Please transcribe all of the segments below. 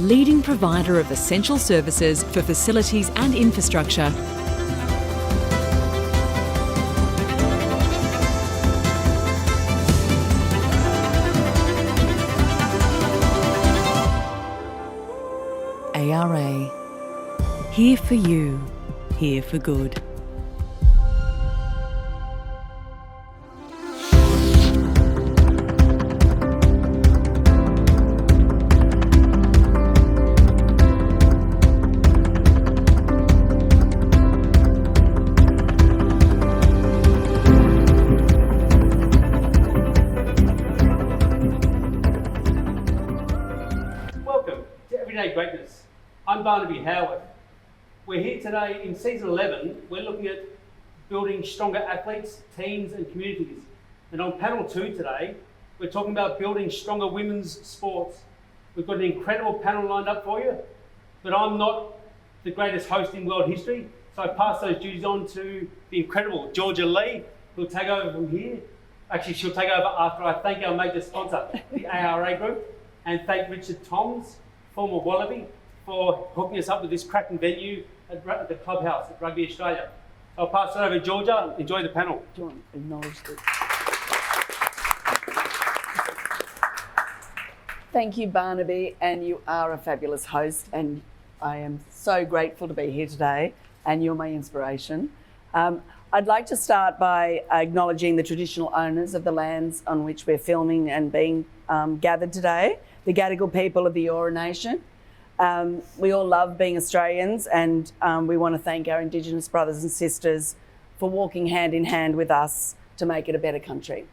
leading provider of essential services for facilities and infrastructure. ARA. Here for you, here for good. Welcome to Everyday Greatness. I'm Barnaby Howarth. We're here today in season 11. We're looking at building stronger athletes, teams and communities. And on panel 2 today, we're talking about building stronger women's sports. We've got an incredible panel lined up for you, but I'm not the greatest host in world history, so I pass those duties on to the incredible Georgia Lea, who'll take over from here. Actually, she'll take over after I thank our major sponsor, the ARA Group, and thank Richard Toms, former Wallaby, for hooking us up with this cracking venue at the clubhouse at Rugby Australia. I'll pass it over to Georgia. Enjoy the panel. Do you want to acknowledge this? Thank you, Barnaby, and you are a fabulous host, and I am so grateful to be here today, and you're my inspiration. I'd like to start by acknowledging the traditional owners of the lands on which we're filming and being gathered today, the Gadigal people of the Eora Nation. We all love being Australians, and we want to thank our Indigenous brothers and sisters for walking hand in hand with us to make it a better country.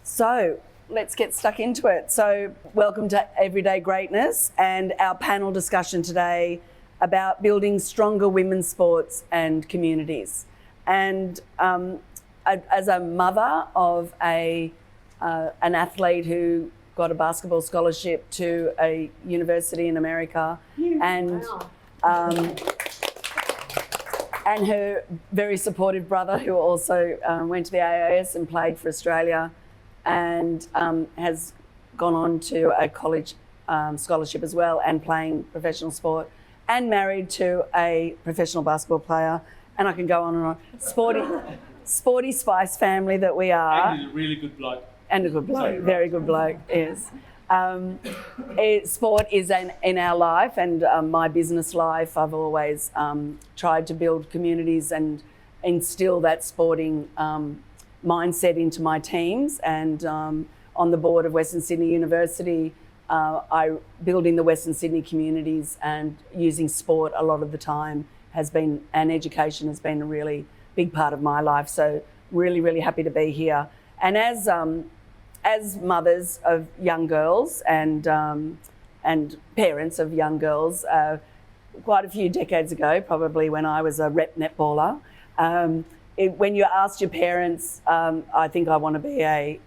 So let's get stuck into it. So welcome to Everyday Greatness and our panel discussion today about building stronger women's sports and communities. And as a mother of an athlete who got a basketball scholarship to a university in America, and and her very supportive brother, who also went to the AIS and played for Australia, and has gone on to a college scholarship as well, and playing professional sport, and married to a professional basketball player, and I can go on and on. Sporty Spice family that we are. And he's a really good bloke. And a good bloke, very good bloke, yes. Sport is in our life, and my business life. I've always tried to build communities and instill that sporting mindset into my teams. And on the board of Western Sydney University, building the Western Sydney communities and using sport a lot of the time and education has been a really big part of my life. So really, really happy to be here. And as mothers of young girls and parents of young girls, quite a few decades ago, probably when I was a rep netballer, when you asked your parents, I think I want to be a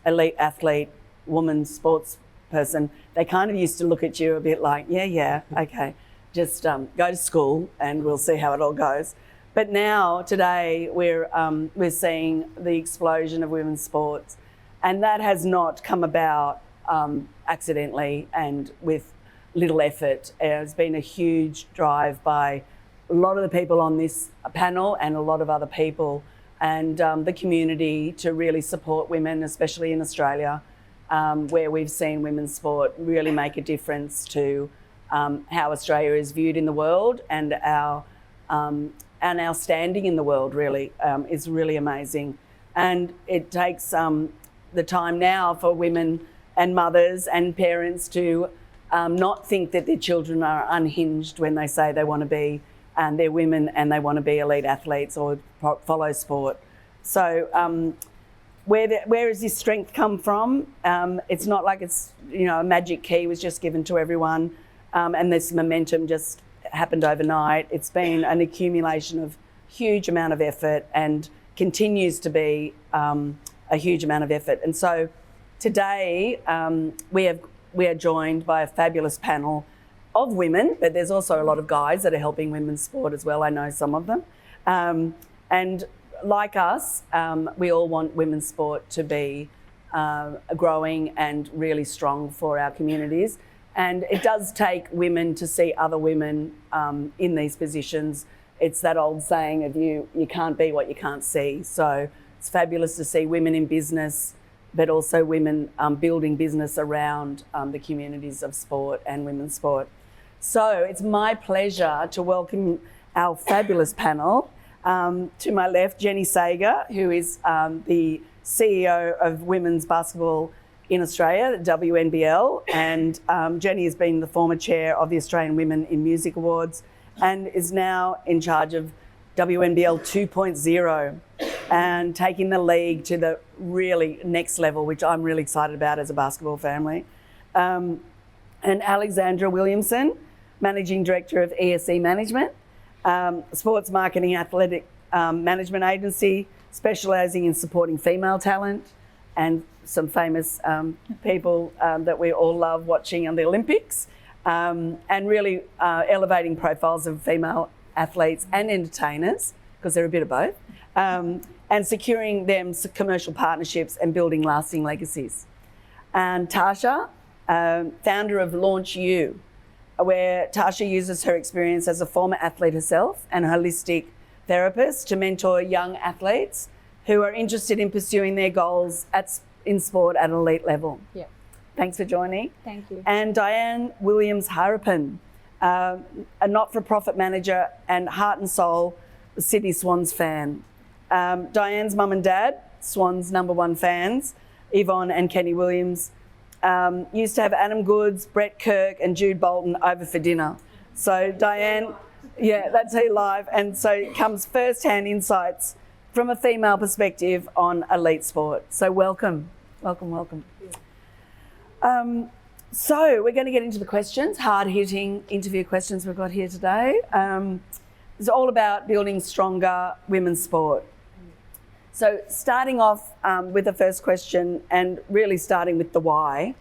elite athlete, woman sports person, they kind of used to look at you a bit like, yeah, okay, just go to school and we'll see how it all goes. But now, today, we're seeing the explosion of women's sports, and that has not come about accidentally and with little effort. It's been a huge drive by a lot of the people on this panel and a lot of other people, and the community to really support women, especially in Australia, where we've seen women's sport really make a difference to how Australia is viewed in the world, and our standing in the world really is really amazing. And it takes the time now for women and mothers and parents to not think that their children are unhinged when they say they want to be, and they're women and they want to be elite athletes or follow sport. So where has this strength come from? It's not like it's, a magic key was just given to everyone, and this momentum just happened overnight. It's been an accumulation of huge amount of effort and continues to be a huge amount of effort. And so today we are joined by a fabulous panel of women, but there's also a lot of guys that are helping women's sport as well. I know some of them. And like us, we all want women's sport to be growing and really strong for our communities. And it does take women to see other women in these positions. It's that old saying of you can't be what you can't see. So it's fabulous to see women in business, but also women building business around the communities of sport and women's sport. So it's my pleasure to welcome our fabulous panel. To my left, Jenny Sager, who is the CEO of Women's Basketball in Australia, the WNBL, and Jenny has been the former chair of the Australian Women in Music Awards and is now in charge of WNBL 2.0 and taking the league to the really next level, which I'm really excited about as a basketball family. And Alexandra Williamson, Managing Director of ESE Management, sports marketing athletic management agency, specialising in supporting female talent and some famous people that we all love watching on the Olympics, and really elevating profiles of female athletes and entertainers, because they're a bit of both, and securing them commercial partnerships and building lasting legacies. And Tarsha, founder of LaunchU, where Tarsha uses her experience as a former athlete herself and holistic therapist to mentor young athletes who are interested in pursuing their goals in sport at an elite level. Yeah. Thanks for joining. Thank you. And Diane Williams Harapin, a not-for-profit manager and heart and soul Sydney Swans fan. Diane's mum and dad, Swans #1 fans, Yvonne and Kenny Williams, used to have Adam Goods, Brett Kirk and Jude Bolton over for dinner. So Diane, yeah, that's her live. And so it comes first-hand insights from a female perspective on elite sport. So welcome. So we're going to get into the questions, hard-hitting interview questions we've got here today. It's all about building stronger women's sport. So starting off with the first question and really starting with the why.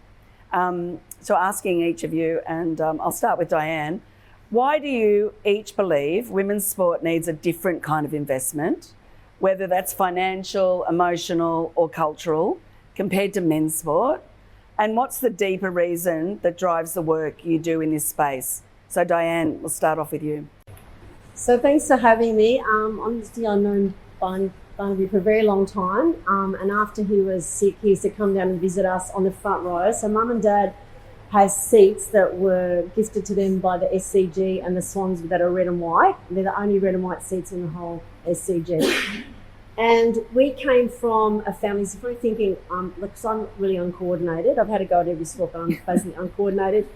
So asking each of you, and I'll start with Diane, why do you each believe women's sport needs a different kind of investment, whether that's financial, emotional or cultural, compared to men's sport? And what's the deeper reason that drives the work you do in this space? So Diane, we'll start off with you. So thanks for having me. Honestly, I've known Barnaby for a very long time. And after he was sick, he used to come down and visit us on the front row. So Mum and Dad has seats that were gifted to them by the SCG and the Swans that are red and white. They're the only red and white seats in the whole SCG. And we came from a family, so if we're thinking, because I'm really uncoordinated, I've had a go at every sport, but I'm basically uncoordinated.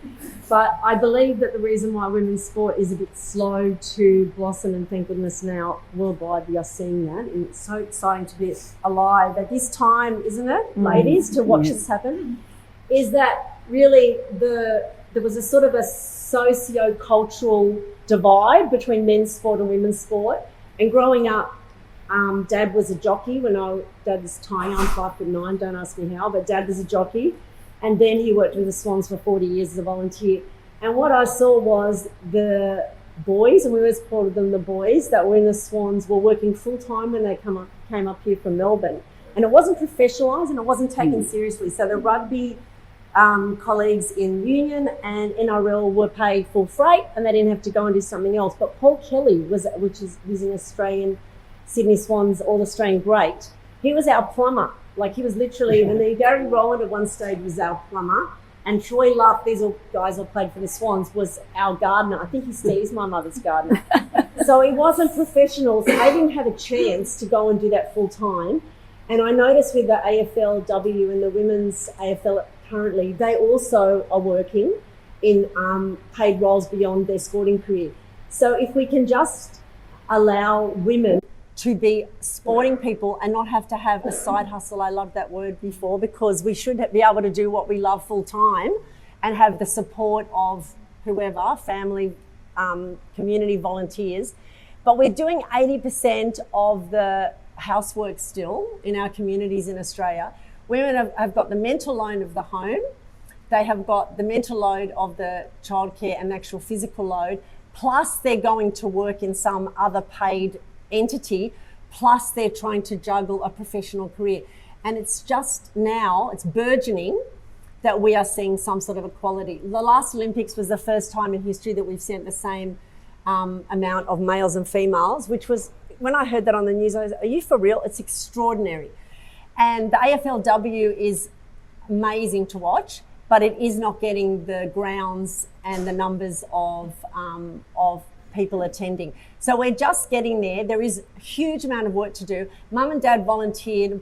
But I believe that the reason why women's sport is a bit slow to blossom, and thank goodness now worldwide we are seeing that, and it's so exciting to be alive at this time, isn't it, ladies, to watch this happen, is that really there was a sort of a socio-cultural divide between men's sport and women's sport. And growing up, Dad was a jockey Dad was tiny. I'm 5'9", don't ask me how, but Dad was a jockey. And then he worked with the Swans for 40 years as a volunteer. And what I saw was the boys, and we always called them the boys, that were in the Swans were working full time when they came up here from Melbourne. And it wasn't professionalised and it wasn't taken seriously. So the rugby colleagues in Union and NRL were paid full freight and they didn't have to go and do something else. But Paul Kelly, he's an Australian Sydney Swans All-Australian great. He was our plumber. Like he was literally, and then Gary Rowland at one stage was our plumber, and Troy Luff, these all guys who played for the Swans, was our gardener. I think he's my mother's gardener. So he wasn't professional, so they didn't have a chance to go and do that full time. And I noticed with the AFLW and the women's AFL currently, they also are working in paid roles beyond their sporting career. So if we can just allow women to be sporting people and not have to have a side hustle. I loved that word before, because we should be able to do what we love full time and have the support of whoever, family, community volunteers. But we're doing 80% of the housework still in our communities in Australia. Women have got the mental load of the home. They have got the mental load of the childcare and actual physical load, plus they're going to work in some other paid entity, plus they're trying to juggle a professional career. And it's just now, it's burgeoning that we are seeing some sort of equality. The last Olympics was the first time in history that we've seen the same amount of males and females, which was, when I heard that on the news, I was, are you for real? It's extraordinary. And the AFLW is amazing to watch, but it is not getting the grounds and the numbers of people attending. So we're just getting there. There is a huge amount of work to do. Mum and Dad volunteered,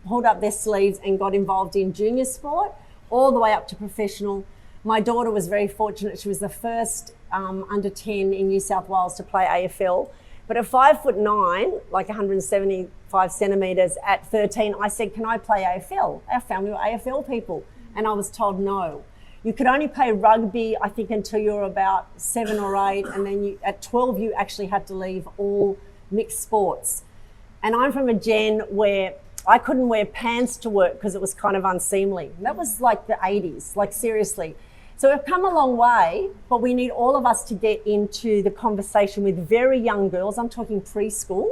pulled up their sleeves and got involved in junior sport all the way up to professional. My daughter was very fortunate. She was the first under 10 in New South Wales to play AFL. But at 5'9", like 175 centimetres at 13, I said, can I play AFL? Our family were AFL people. And I was told no. You could only play rugby, I think, until you were about 7 or 8. And then at 12, you actually had to leave all mixed sports. And I'm from a gen where I couldn't wear pants to work because it was kind of unseemly. And that was like the 80s, like seriously. So we've come a long way, but we need all of us to get into the conversation with very young girls. I'm talking preschool,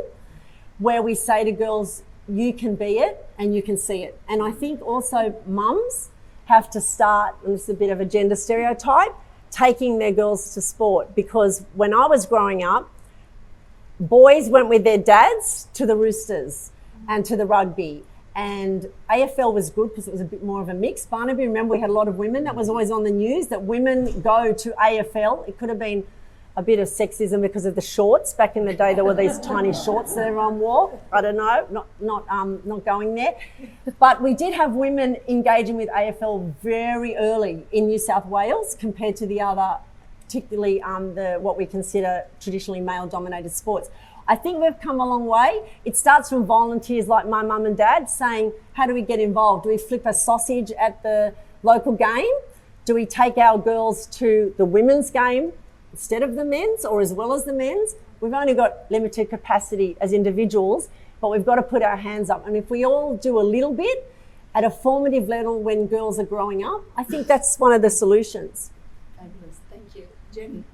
where we say to girls, you can be it and you can see it. And I think also mums have to start, and this is a bit of a gender stereotype, taking their girls to sport. Because when I was growing up, boys went with their dads to the Roosters and to the rugby. And AFL was good because it was a bit more of a mix. Barnaby, remember, we had a lot of women. That was always on the news, that women go to AFL. It could have been a bit of sexism because of the shorts. Back in the day, there were these tiny shorts that everyone wore. I don't know, not going there. But we did have women engaging with AFL very early in New South Wales compared to the other, particularly what we consider traditionally male-dominated sports. I think we've come a long way. It starts from volunteers like my mum and dad saying, how do we get involved? Do we flip a sausage at the local game? Do we take our girls to the women's game instead of the men's or as well as the men's? We've only got limited capacity as individuals, but we've got to put our hands up. And if we all do a little bit at a formative level when girls are growing up, I think that's one of the solutions. Fabulous. Thank you. Jen?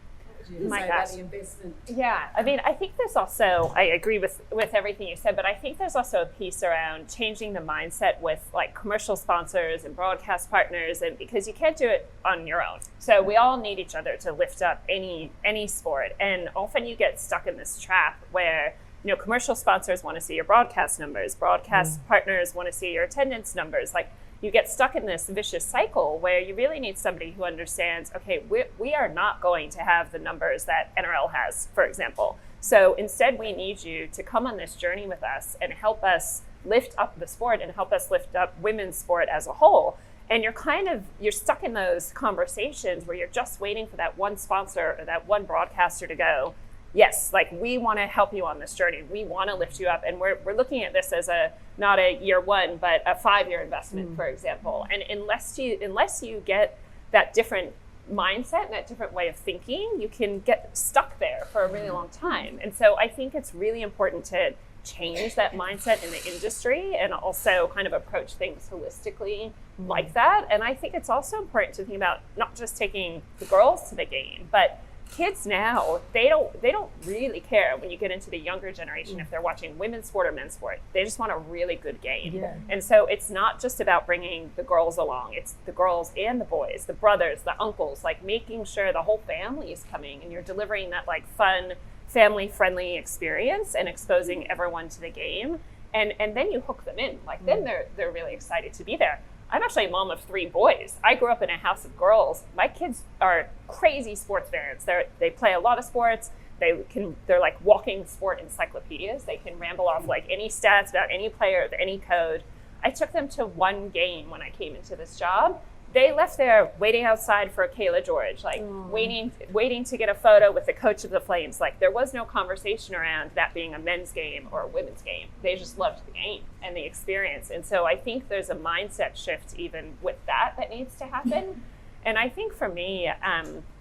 My about the investment. Yeah, I mean, I think there's also, I agree with everything you said, but I think there's also a piece around changing the mindset with like commercial sponsors and broadcast partners, and because you can't do it on your own. So we all need each other to lift up any sport, and often you get stuck in this trap where, you know, commercial sponsors want to see your broadcast numbers, broadcast partners want to see your attendance numbers. Like, you get stuck in this vicious cycle where you really need somebody who understands, okay, we are not going to have the numbers that NRL has, for example. So instead, we need you to come on this journey with us and help us lift up the sport and help us lift up women's sport as a whole. And you're stuck in those conversations where you're just waiting for that one sponsor or that one broadcaster to go, yes, like, we want to help you on this journey. We want to lift you up. And we're looking at this as not a year one, but a 5-year investment, for example. And unless you get that different mindset and that different way of thinking, you can get stuck there for a really long time. And so I think it's really important to change that mindset in the industry and also kind of approach things holistically like that. And I think it's also important to think about not just taking the girls to the game, but kids now, they don't really care when you get into the younger generation if they're watching women's sport or men's sport. They just want a really good game. Yeah. And so it's not just about bringing the girls along. It's the girls and the boys, the brothers, the uncles, like making sure the whole family is coming and you're delivering that like fun, family-friendly experience and exposing everyone to the game. And then you hook them in. Like then they're really excited to be there. I'm actually a mom of 3 boys. I grew up in a house of girls. My kids are crazy sports fans. They play a lot of sports. They're like walking sport encyclopedias. They can ramble off like any stats about any player of any code. I took them to 1 game when I came into this job. They left there waiting outside for Kayla George, like waiting to get a photo with the coach of the Flames. Like there was no conversation around that being a men's game or a women's game. They just loved the game and the experience. And so I think there's a mindset shift even with that needs to happen. And I think for me,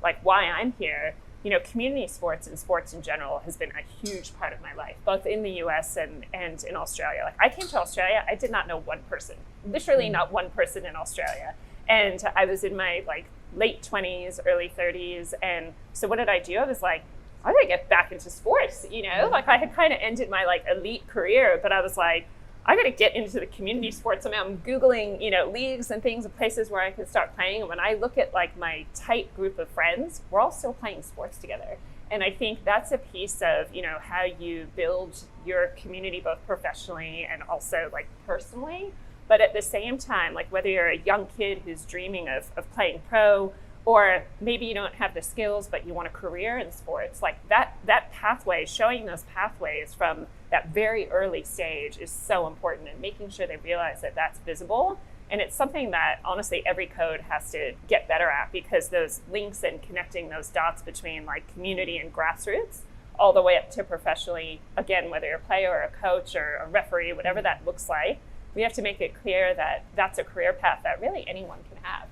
like why I'm here, you know, community sports and sports in general has been a huge part of my life, both in the US and in Australia. Like I came to Australia, I did not know one person, literally not one person in Australia. And I was in my like late 20s, early 30s. And so what did I do? I was like, I gotta get back into sports, you know? Like I had kind of ended my like elite career, but I was like, I got to get into the community sports. I mean, I'm Googling, leagues and things and places where I can start playing. And when I look at like my tight group of friends, we're all still playing sports together. And I think that's a piece of, how you build your community, both professionally and also like personally. But at the same time, like whether you're a young kid who's dreaming of playing pro, or maybe you don't have the skills, but you want a career in sports, like that pathway, showing those pathways from that very early stage is so important, and making sure they realize that that's visible. And it's something that honestly every code has to get better at, because those links and connecting those dots between like community and grassroots all the way up to professionally, again, whether you're a player or a coach or a referee, whatever that looks like, we have to make it clear that that's a career path that really anyone can have.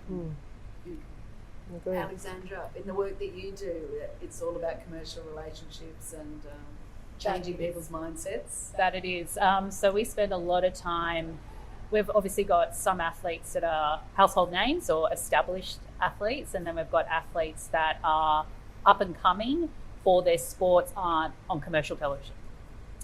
Alexandra, in the work that you do, it's all about commercial relationships and changing people's mindsets. That it is. So we spend a lot of time, we've obviously got some athletes that are household names or established athletes, and then we've got athletes that are up and coming, or their sports aren't on commercial television.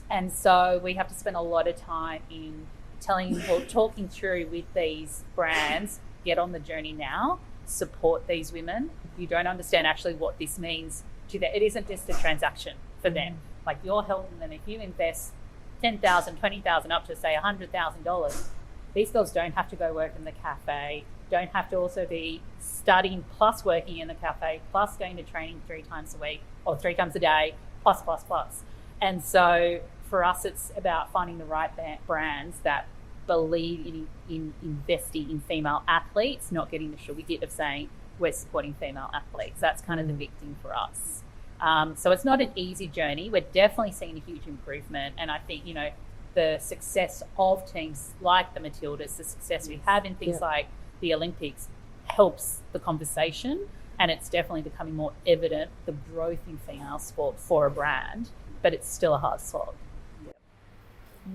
And so we have to spend a lot of time in telling or talking through with these brands, get on the journey now, support these women. You don't understand actually what this means to them. It isn't just a transaction for them. Like, you're helping them. If you invest $10,000, $20,000 up to say $100,000, these girls don't have to go work in the cafe, don't have to also be studying plus working in the cafe, plus going to training 3 times a week or 3 times a day, plus. And so for us, it's about finding the right brands that believe in investing in female athletes, not getting the sugar hit of saying we're supporting female athletes. That's kind of the big thing for us. So it's not an easy journey. We're definitely seeing a huge improvement. And I think, the success of teams like the Matildas, the success we have in things like the Olympics helps the conversation. And it's definitely becoming more evident, the growth in female sport for a brand, but it's still a hard slog.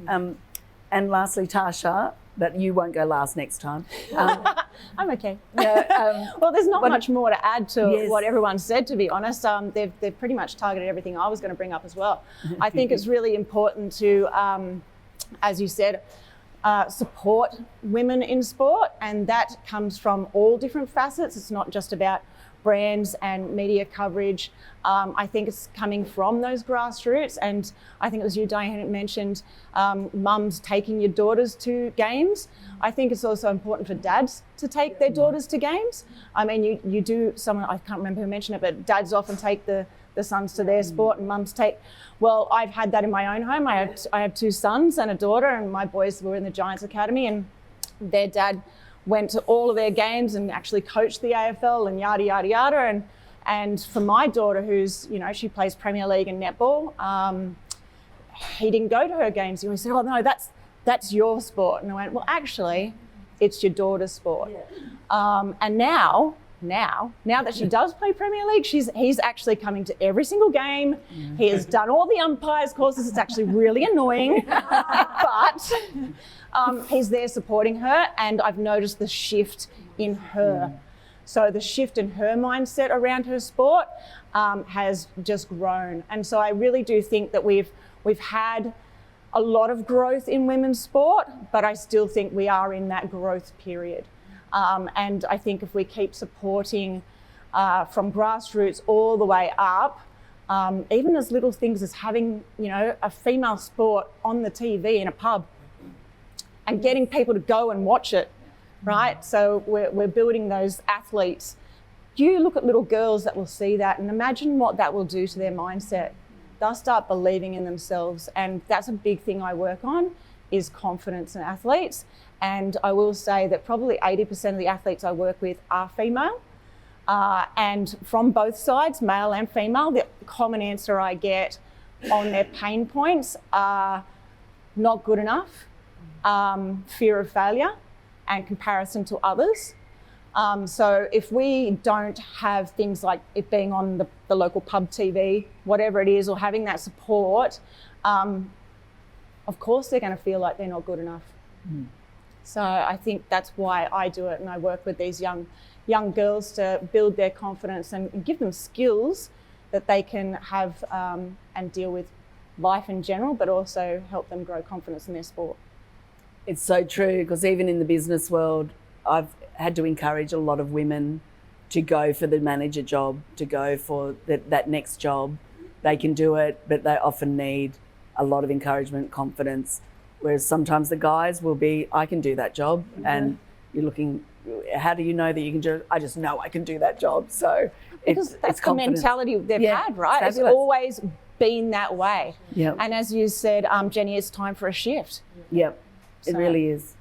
And lastly, Tarsha, but you won't go last next time. I'm okay. Well, there's not much more to add to what everyone said, to be honest. They've pretty much targeted everything I was going to bring up as well. I think it's really important to, as you said, support women in sport, and that comes from all different facets. It's not just about brands and media coverage. I think it's coming from those grassroots, and I think it was you, Dane, that mentioned mums taking your daughters to games. I think it's also important for dads to take their daughters to games. I mean, you do, someone, I can't remember who mentioned it, but dads often take the sons to their sport and mums take, well, I've had that in my own home. I have 2 sons and a daughter, and my boys were in the Giants Academy, and their dad went to all of their games and actually coached the AFL and yada, yada, yada. And for my daughter, who's, she plays Premier League and netball, he didn't go to her games. He said, oh no, that's your sport. And I went, well, actually, it's your daughter's sport. And now that she does play Premier League, he's actually coming to every single game. He has done all the umpires courses. It's actually really annoying, but he's there supporting her, and I've noticed the shift in her. So the shift in her mindset around her sport has just grown. And so I really do think that we've had a lot of growth in women's sport, but I still think we are in that growth period. And I think if we keep supporting from grassroots all the way up, even as little things as having, a female sport on the TV in a pub and getting people to go and watch it, right? So we're building those athletes. You look at little girls that will see that and imagine what that will do to their mindset. They'll start believing in themselves, and that's a big thing I work on, is confidence in athletes. And I will say that probably 80% of the athletes I work with are female. And from both sides, male and female, the common answer I get on their pain points are not good enough, fear of failure, and comparison to others. So if we don't have things like it being on the local pub TV, whatever it is, or having that support, of course they're going to feel like they're not good enough. So I think that's why I do it, and I work with these young girls to build their confidence and give them skills that they can have and deal with life in general, but also help them grow confidence in their sport. It's so true, because even in the business world, I've had to encourage a lot of women to go for the manager job, to go for that next job. They can do it, but they often need a lot of encouragement, confidence, whereas sometimes the guys will be, I can do that job, and you're looking, how do you know that you can do it? I just know I can do that job. So because that's the confidence. mentality they've had, right? It's always been that way. Yep. And as you said, Jenny, it's time for a shift. Yep, it really is.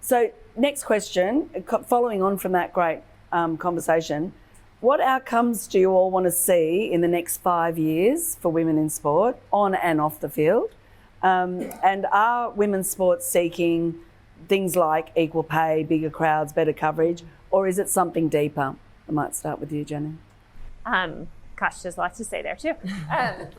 So next question, following on from that great conversation, what outcomes do you all want to see in the next 5 years for women in sport, on and off the field? And are women's sports seeking things like equal pay, bigger crowds, better coverage, or is it something deeper? I might start with you, Jenny. Gosh, there's lots to say there too.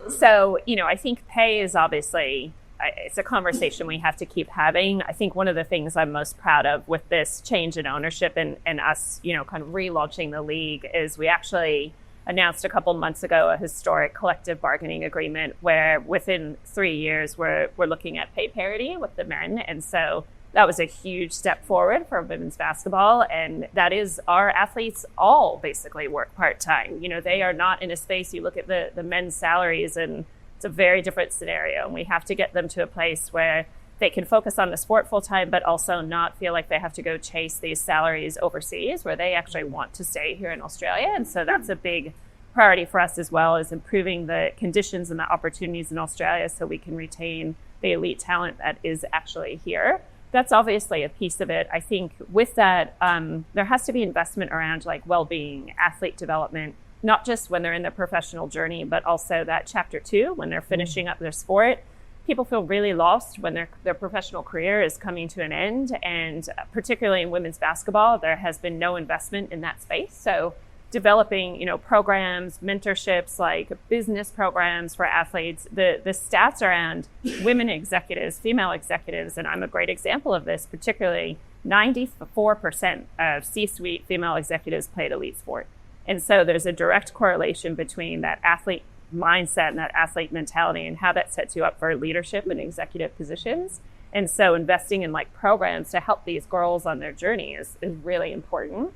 So, I think pay is obviously, it's a conversation we have to keep having. I think one of the things I'm most proud of with this change in ownership and us, kind of relaunching the league is we actually announced a couple months ago a historic collective bargaining agreement where within 3 years we're looking at pay parity with the men. And so that was a huge step forward for women's basketball. And that is, our athletes all basically work part-time. They are not in a space, you look at the men's salaries, and it's a very different scenario. And we have to get them to a place where they can focus on the sport full-time, but also not feel like they have to go chase these salaries overseas, where they actually want to stay here in Australia. And so that's a big priority for us as well, is improving the conditions and the opportunities in Australia so we can retain the elite talent that is actually here. That's obviously a piece of it. I think with that, there has to be investment around like well-being, athlete development, not just when they're in their professional journey, but also that chapter 2, when they're finishing up their sport. People feel really lost when their professional career is coming to an end. And particularly in women's basketball, there has been no investment in that space. So developing, programs, mentorships, like business programs for athletes, the stats around women executives, female executives, and I'm a great example of this, particularly 94% of C-suite female executives played elite sport. And so there's a direct correlation between that athlete mindset and that athlete mentality and how that sets you up for leadership and executive positions. And so investing in like programs to help these girls on their journey is really important.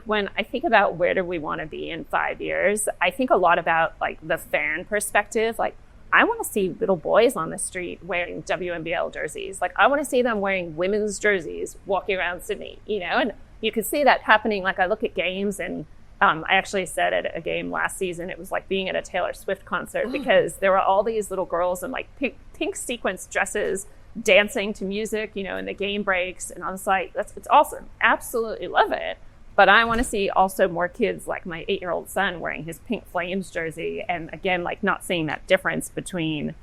When I think about where do we want to be in 5 years, I think a lot about like the fan perspective. Like, I want to see little boys on the street wearing WNBL jerseys. Like, I want to see them wearing women's jerseys walking around Sydney, and you can see that happening. Like, I look at games, and I actually said at a game last season, it was like being at a Taylor Swift concert because there were all these little girls in like pink sequence dresses dancing to music, in the game breaks. And I was like, it's awesome. Absolutely love it. But I want to see also more kids like my 8-year-old son wearing his Pink Flames jersey. And again, like not seeing that difference between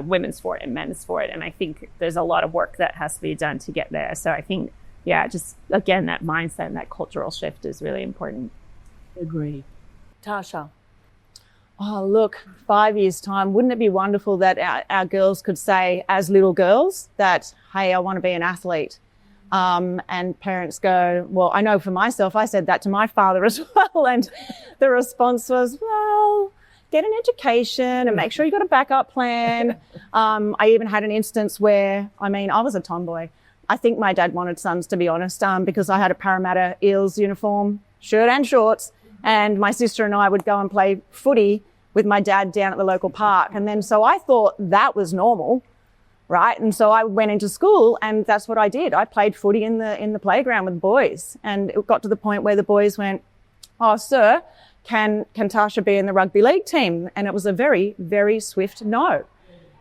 women's sport and men's sport. And I think there's a lot of work that has to be done to get there. So I think, just again, that mindset and that cultural shift is really important. Agree. Tarsha. Oh, look, 5 years' time, wouldn't it be wonderful that our girls could say as little girls that, hey, I want to be an athlete? And parents go, well, I know for myself, I said that to my father as well. And the response was, well, get an education and make sure you got a backup plan. I even had an instance where, I was a tomboy. I think my dad wanted sons, to be honest, because I had a Parramatta Eels uniform, shirt and shorts. And my sister and I would go and play footy with my dad down at the local park. And then so I thought that was normal. Right. And so I went into school and that's what I did. I played footy in the playground with boys. And it got to the point where the boys went, oh, sir, can Tarsha be in the rugby league team? And it was a very, very swift no.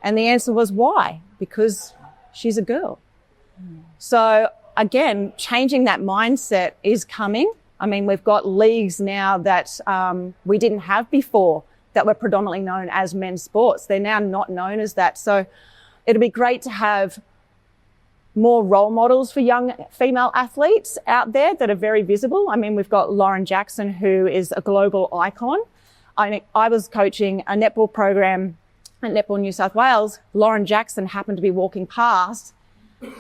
And the answer was why? Because she's a girl. So again, changing that mindset is coming. We've got leagues now that we didn't have before that were predominantly known as men's sports. They're now not known as that. So it'd be great to have more role models for young female athletes out there that are very visible. We've got Lauren Jackson, who is a global icon. I was coaching a netball program at Netball New South Wales. Lauren Jackson happened to be walking past,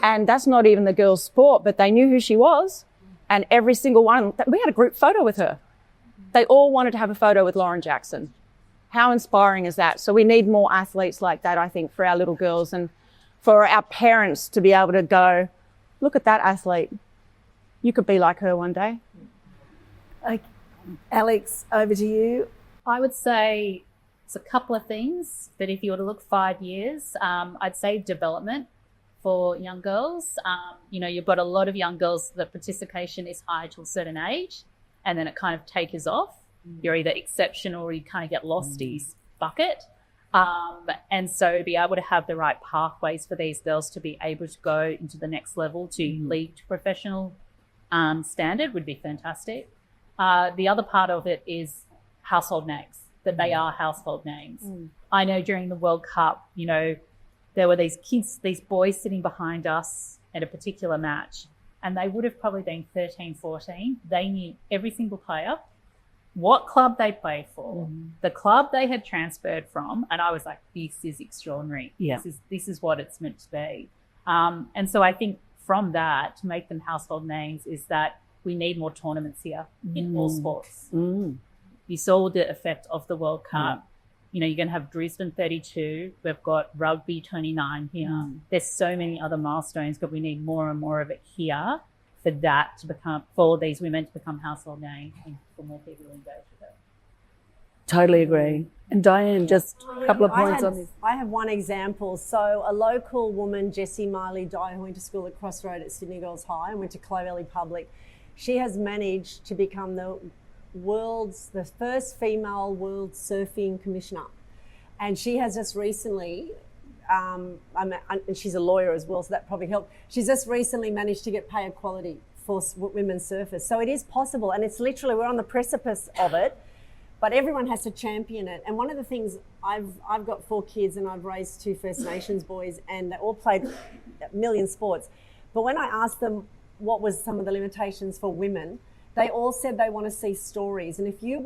and that's not even the girls' sport, but they knew who she was. And every single one, we had a group photo with her. They all wanted to have a photo with Lauren Jackson. How inspiring is that? So we need more athletes like that, I think, for our little girls and for our parents to be able to go, look at that athlete. You could be like her one day. Okay. Alex, over to you. I would say it's a couple of things, but if you were to look 5 years, I'd say development for young girls. You've got a lot of young girls that participation is high to a certain age, and then it kind of tapers off. You're either exceptional or you kind of get lost in this bucket. And so to be able to have the right pathways for these girls to be able to go into the next level to league to professional standard would be fantastic. The other part of it is household names, that they are household names. I know during the World Cup, there were these kids, these boys sitting behind us at a particular match, and they would have probably been 13, 14. They knew every single player, what club they played for, the club they had transferred from, and I was like, this is extraordinary. Yeah. This is what it's meant to be. And so I think from that, to make them household names, is that we need more tournaments here in all sports. You saw the effect of the World Cup. You're going to have Brisbane 32. We've got rugby 29 here. There's so many other milestones, but we need more and more of it here for these women to become household names and for more people to engage with it. Totally agree. And Diane, just a couple of points on this. I have one example. So a local woman, Jessie Miley-Dye, who went to school at Crossroad at Sydney Girls High and went to Clovelly Public, she has managed to become the first female world surfing commissioner. And she has just recently, and she's a lawyer as well, so that probably helped. She's just recently managed to get pay equality for women surfers. So it is possible, and it's literally, we're on the precipice of it, but everyone has to champion it. And one of the things, I've got 4 kids and I've raised 2 First Nations boys, and they all played a million sports. But when I asked them what was some of the limitations for women, they all said they want to see stories. And if you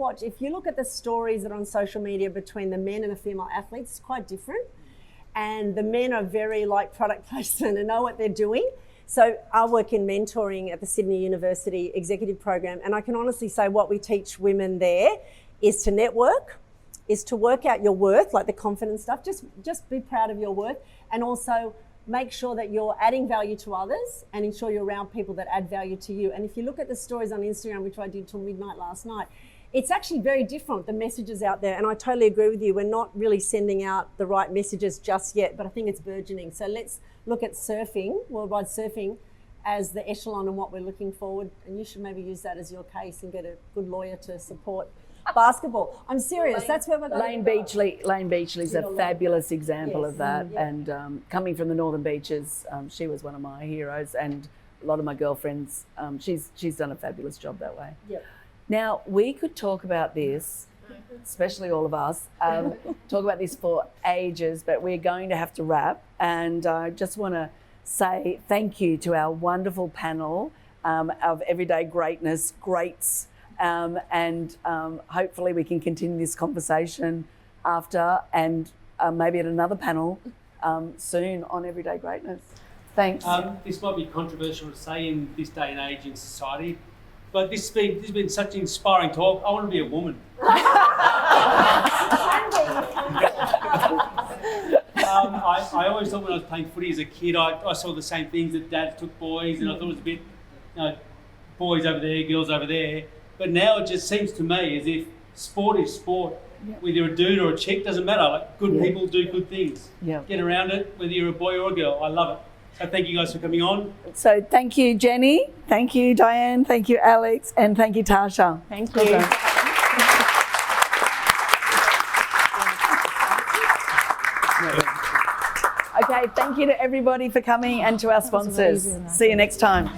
look at the stories that are on social media between the men and the female athletes, it's quite different. And the men are very like product placement and know what they're doing. So I work in mentoring at the Sydney University Executive Program, and I can honestly say what we teach women there is to network, is to work out your worth, like the confidence stuff. Just be proud of your worth, and also make sure that you're adding value to others and ensure you're around people that add value to you. And if you look at the stories on Instagram, which I did till midnight last night, it's actually very different, the messages out there. And I totally agree with you. We're not really sending out the right messages just yet, but I think it's burgeoning. So let's look at surfing, worldwide surfing, as the echelon and what we're looking forward. And you should maybe use that as your case and get a good lawyer to support basketball. I'm serious. That's where we're going. Lane Beachley's a fabulous example of that. Yeah. And coming from the Northern Beaches, she was one of my heroes, and a lot of my girlfriends. She's done a fabulous job that way. Yep. Now we could talk about this, especially all of us, talk about this for ages, but we're going to have to wrap. And I just want to say thank you to our wonderful panel of everyday greats. And hopefully we can continue this conversation after, and maybe at another panel soon on everyday greatness. Thanks. This might be controversial to say in this day and age in society, but this has been such an inspiring talk. I want to be a woman. I always thought when I was playing footy as a kid, I saw the same things, that dads took boys, and I thought it was a bit, boys over there, girls over there. But now it just seems to me as if sport is sport. Yep. Whether you're a dude or a chick, doesn't matter. Like, good people do good things. Yep. Get around it, whether you're a boy or a girl. I love it. So thank you guys for coming on. So thank you, Jenny. Thank you, Diane. Thank you, Alex. And thank you, Tarsha. Thank you. Okay, thank you to everybody for coming and to our sponsors. See you next time.